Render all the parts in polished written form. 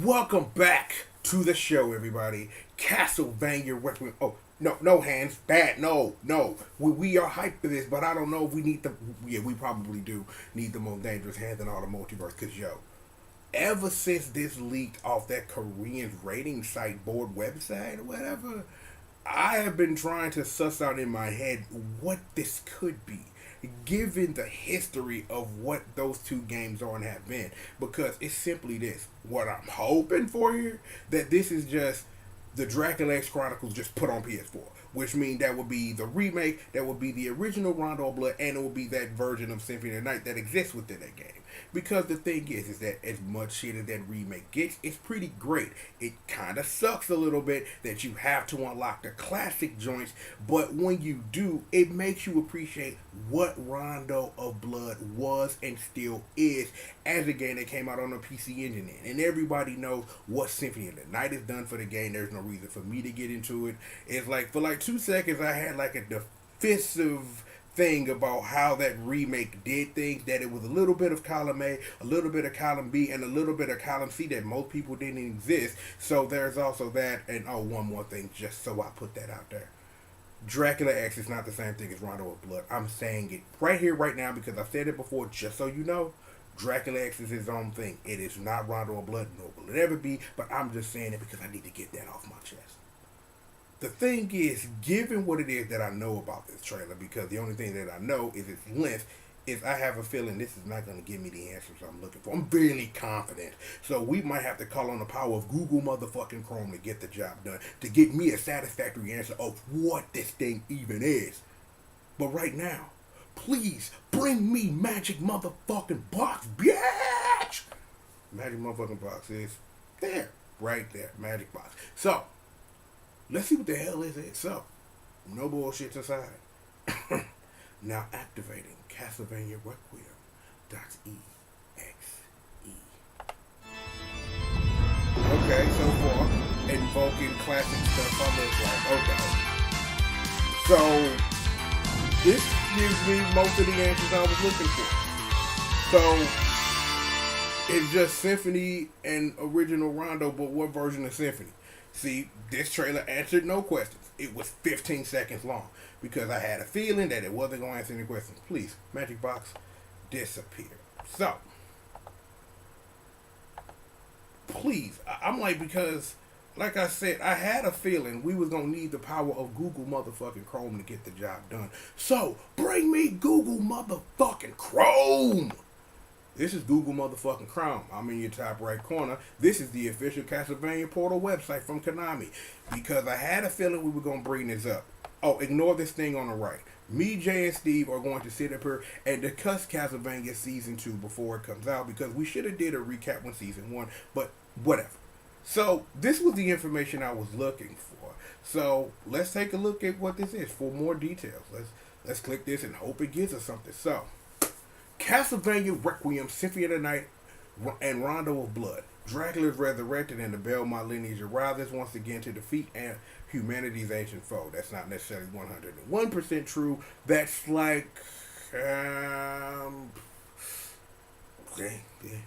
Welcome back to the show, everybody. Castlevania Requiem. Oh, no, no hands. Bad. No, no. We are hyped for this, but I don't know if we need the. Yeah, we probably do need the most dangerous hands in all the multiverse. Cause yo, ever since this leaked off that Korean rating site board website or whatever, I have been trying to suss out in my head what this could be, given the history of what those two games are and have been. Because it's simply this. What I'm hoping for here, that this is just the Dracula X Chronicles just put on PS4. Which means that would be the remake, that would be the original Rondo of Blood, and it would be that version of Symphony of the Night that exists within that game. Because the thing is that as much shit as that remake gets, it's pretty great. It kind of sucks a little bit that you have to unlock the classic joints, but when you do, it makes you appreciate what Rondo of Blood was and still is as a game that came out on the PC Engine. And everybody knows what Symphony of the Night has done for the game. There's no reason for me to get into it. It's like, for like 2 seconds, I had like a defensive thing about how that remake did things, that it was a little bit of column A, a little bit of column B, and a little bit of column C that most people didn't exist. So there's also that. And oh, one more thing, just so I put that out there. Dracula X is not the same thing as Rondo of Blood. I'm saying it right here, right now, because I've said it before, just so you know. Dracula X is his own thing. It is not Rondo of Blood, nor will it ever be, but I'm just saying it because I need to get that off my chest. The thing is, given what it is that I know about this trailer, because the only thing that I know is its length, is I have a feeling this is not going to give me the answers I'm looking for. I'm really confident. So we might have to call on the power of Google motherfucking Chrome to get the job done, to get me a satisfactory answer of what this thing even is. But right now, please bring me Magic motherfucking Box, bitch! Magic motherfucking Box is there, right there, Magic Box. So, let's see what the hell is it. So, no bullshit aside. Now activating Castlevania Requiem. .exe. Okay, so far, invoking classic stuff I look like. Okay. So, this gives me most of the answers I was looking for. So, it's just Symphony and original Rondo, but what version of Symphony? See, this trailer answered no questions. It was 15 seconds long because I had a feeling that it wasn't going to answer any questions. Please, Magic Box, disappear. So, please, I'm like, because, like I said, I had a feeling we was going to need the power of Google motherfucking Chrome to get the job done. So, bring me Google motherfucking Chrome! This is Google motherfucking Chrome. I'm in your top right corner. This is the official Castlevania Portal website from Konami. Because I had a feeling we were going to bring this up. Oh, ignore this thing on the right. Me, Jay, and Steve are going to sit up here and discuss Castlevania Season 2 before it comes out. Because we should have did a recap on Season 1. But whatever. So, this was the information I was looking for. So, let's take a look at what this is for more details. Let's click this and hope it gives us something. So, Castlevania Requiem, Symphony of the Night, and Rondo of Blood. Dracula is resurrected and the Belmont lineage arises once again to defeat humanity's ancient foe. That's not necessarily 101% true. That's like, okay, yeah.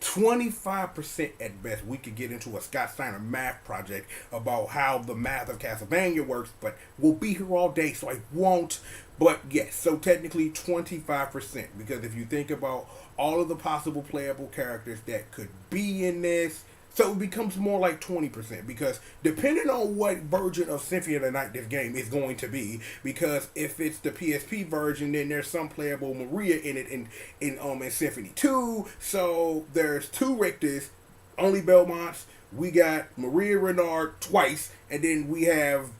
25% at best. We could get into a Scott Steiner math project about how the math of Castlevania works, but we'll be here all day, so I won't. But yes, so technically 25%, because if you think about all of the possible playable characters that could be in this, so it becomes more like 20%, because depending on what version of Symphony of the Night this game is going to be, because if it's the PSP version, then there's some playable Maria in it in Symphony 2, so there's two Richters, only Belmonts, we got Maria Renard twice, and then we have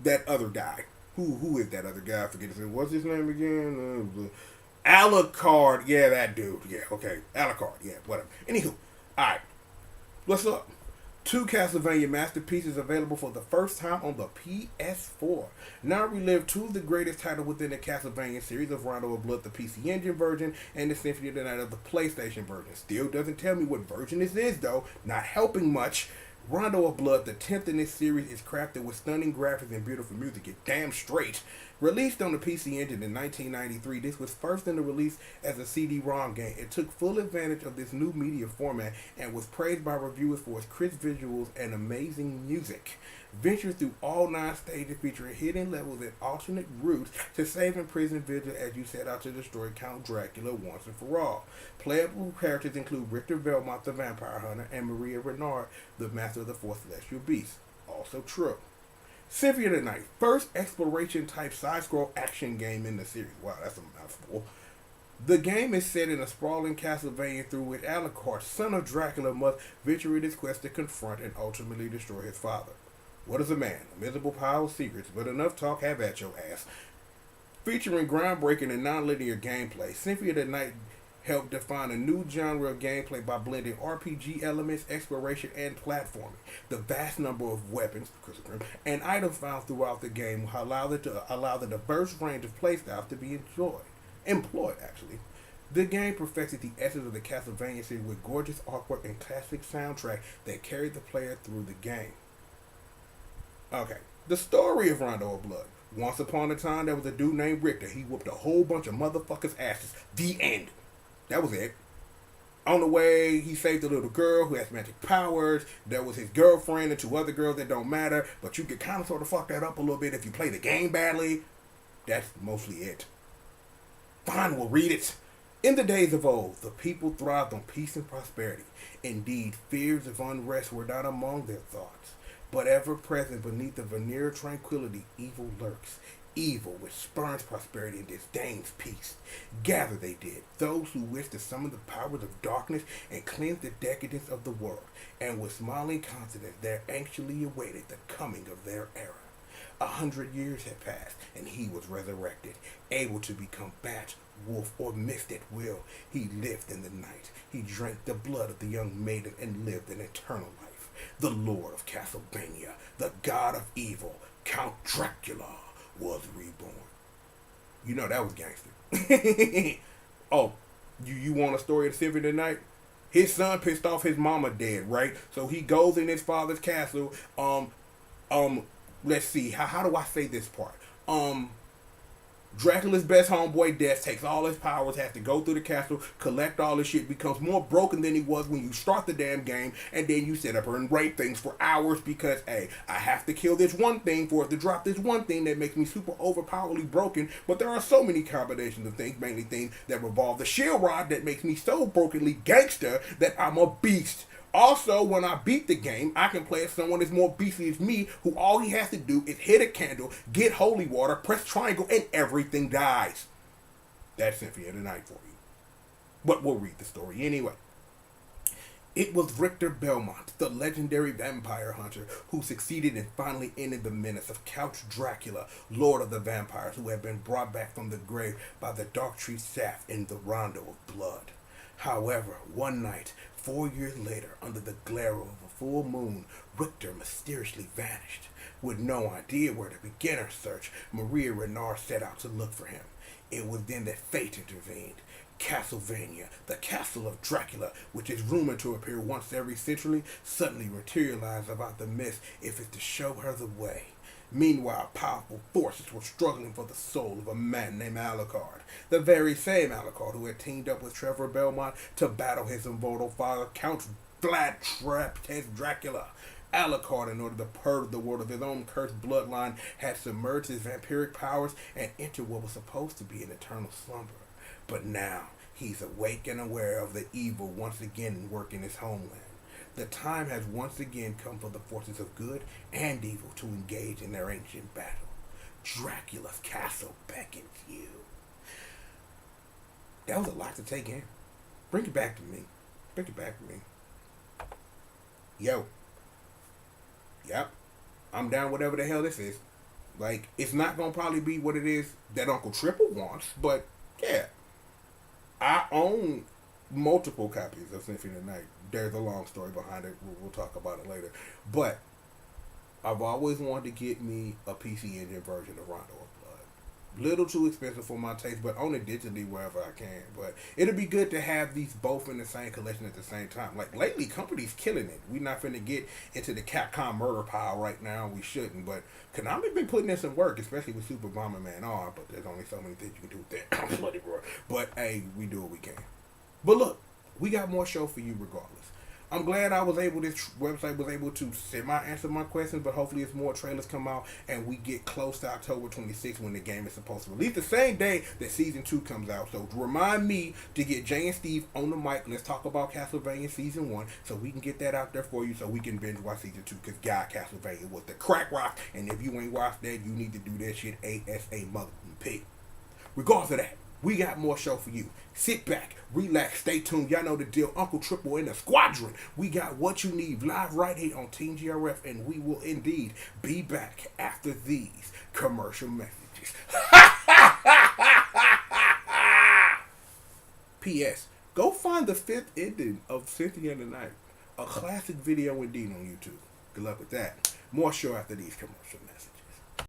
that other guy. Who is that other guy? I forget his name. What's his name again? Alucard. Yeah, that dude. Yeah, okay. Alucard. Yeah, whatever. Anywho, alright. What's up? Two Castlevania masterpieces available for the first time on the PS4. Now relive two of the greatest titles within the Castlevania series of Rondo of Blood, the PC Engine version, and the Symphony of the Night of the PlayStation version. Still doesn't tell me what version this is, though. Not helping much. Rondo of Blood, the 10th in this series, is crafted with stunning graphics and beautiful music. It's damn straight. Released on the PC Engine in 1993, this was first in the release as a CD-ROM game. It took full advantage of this new media format and was praised by reviewers for its crisp visuals and amazing music. Venture through all 9 stages featuring hidden levels and alternate routes to save imprisoned vigil as you set out to destroy Count Dracula once and for all. Playable characters include Richter Belmont, the Vampire Hunter, and Maria Renard, the Master of the Fourth Celestial Beast. Also true. Symphony of the Night, first exploration-type side-scroll action game in the series. Wow, that's a mouthful. The game is set in a sprawling Castlevania through which Alucard, son of Dracula, must venture in his quest to confront and ultimately destroy his father. What is a man? A miserable pile of secrets, but enough talk, have at your ass. Featuring groundbreaking and non-linear gameplay, Symphony of the Night helped define a new genre of gameplay by blending RPG elements, exploration, and platforming. The vast number of weapons, and items found throughout the game will allow the diverse range of playstyles to be employed. The game perfected the essence of the Castlevania series with gorgeous artwork and classic soundtrack that carried the player through the game. Okay, the story of Rondo of Blood. Once upon a time, there was a dude named Richter. He whooped a whole bunch of motherfuckers' asses. The end. That was it. On the way, he saved a little girl who has magic powers. There was his girlfriend and 2 other girls that don't matter, but you could kind of sort of fuck that up a little bit if you play the game badly. That's mostly it. Fine, we'll read it. In the days of old, the people thrived on peace and prosperity. Indeed, fears of unrest were not among their thoughts, but ever present beneath the veneer of tranquility, evil lurks. Evil, which spurns prosperity and disdains peace. Gather they did, those who wished to summon the powers of darkness and cleanse the decadence of the world, and with smiling confidence there anxiously awaited the coming of their era. 100 years had passed, and he was resurrected, able to become bat, wolf, or mist at will. He lived in the night. He drank the blood of the young maiden and lived an eternal life. The Lord of Castlevania, the God of evil, Count Dracula, was reborn. You know that was gangster. Oh, you want a story of the Symphony tonight? His son pissed off his mama dead, right? So he goes in his father's castle. Let's see. How do I say this part? Dracula's best homeboy, Death, takes all his powers, has to go through the castle, collect all his shit, becomes more broken than he was when you start the damn game, and then you sit up here and rape things for hours because, hey, I have to kill this one thing for it to drop this one thing that makes me super overpoweredly broken, but there are so many combinations of things, mainly things that revolve the shield rod that makes me so brokenly gangster that I'm a beast. Also, when I beat the game, I can play as someone that's more beastly as me, who all he has to do is hit a candle, get holy water, press triangle, and everything dies. That's Symphony of the Night for you. But we'll read the story anyway. It was Richter Belmont, the legendary vampire hunter, who succeeded and finally ended the menace of Count Dracula, Lord of the Vampires, who had been brought back from the grave by the dark tree shaft in the Rondo of Blood. However, one night, 4 years later, under the glare of a full moon, Richter mysteriously vanished. With no idea where to begin her search, Maria Renard set out to look for him. It was then that fate intervened. Castlevania, the castle of Dracula, which is rumored to appear once every century, suddenly materialized about the mist if it's to show her the way. Meanwhile, powerful forces were struggling for the soul of a man named Alucard, the very same Alucard who had teamed up with Trevor Belmont to battle his immortal father, Count Vlad Trapped Dracula. Alucard, in order to purge the world of his own cursed bloodline, had submerged his vampiric powers and entered what was supposed to be an eternal slumber. But now, he's awake and aware of the evil once again working his homeland. The time has once again come for the forces of good and evil to engage in their ancient battle. Dracula's castle beckons you. That was a lot to take in. Bring it back to me. Bring it back to me. Yo. Yep. I'm down whatever the hell this is. Like, it's not going to probably be what it is that Uncle Triple wants, but yeah. I own multiple copies of Symphony of the Night. There's a long story behind it. We'll talk about it later. But I've always wanted to get me a PC Engine version of Rondo of Blood. Little too expensive for my taste, but own it digitally wherever I can. But it'll be good to have these both in the same collection at the same time. Like lately, companies killing it. We not finna get into the Capcom murder pile right now. We shouldn't, but Konami been putting in some work, especially with Super Bomberman R. But there's only so many things you can do with that. I'm bloody bro. But hey, we do what we can. But look, we got more show for you regardless. I'm glad this website was able to semi-answer my questions, but hopefully it's more trailers come out and we get close to October 26th when the game is supposed to release the same day that Season 2 comes out. So remind me to get Jay and Steve on the mic. Let's talk about Castlevania Season 1 so we can get that out there for you so we can binge watch Season 2 because God, Castlevania was the crack rock, and if you ain't watched that, you need to do that shit ASA mother pig. Regardless of that, we got more show for you. Sit back, relax, stay tuned. Y'all know the deal. Uncle Triple in the squadron. We got what you need live right here on Team GRF, and we will indeed be back after these commercial messages. P.S. Go find the 5th ending of Symphony of the Night. A classic video indeed on YouTube. Good luck with that. More show after these commercial messages.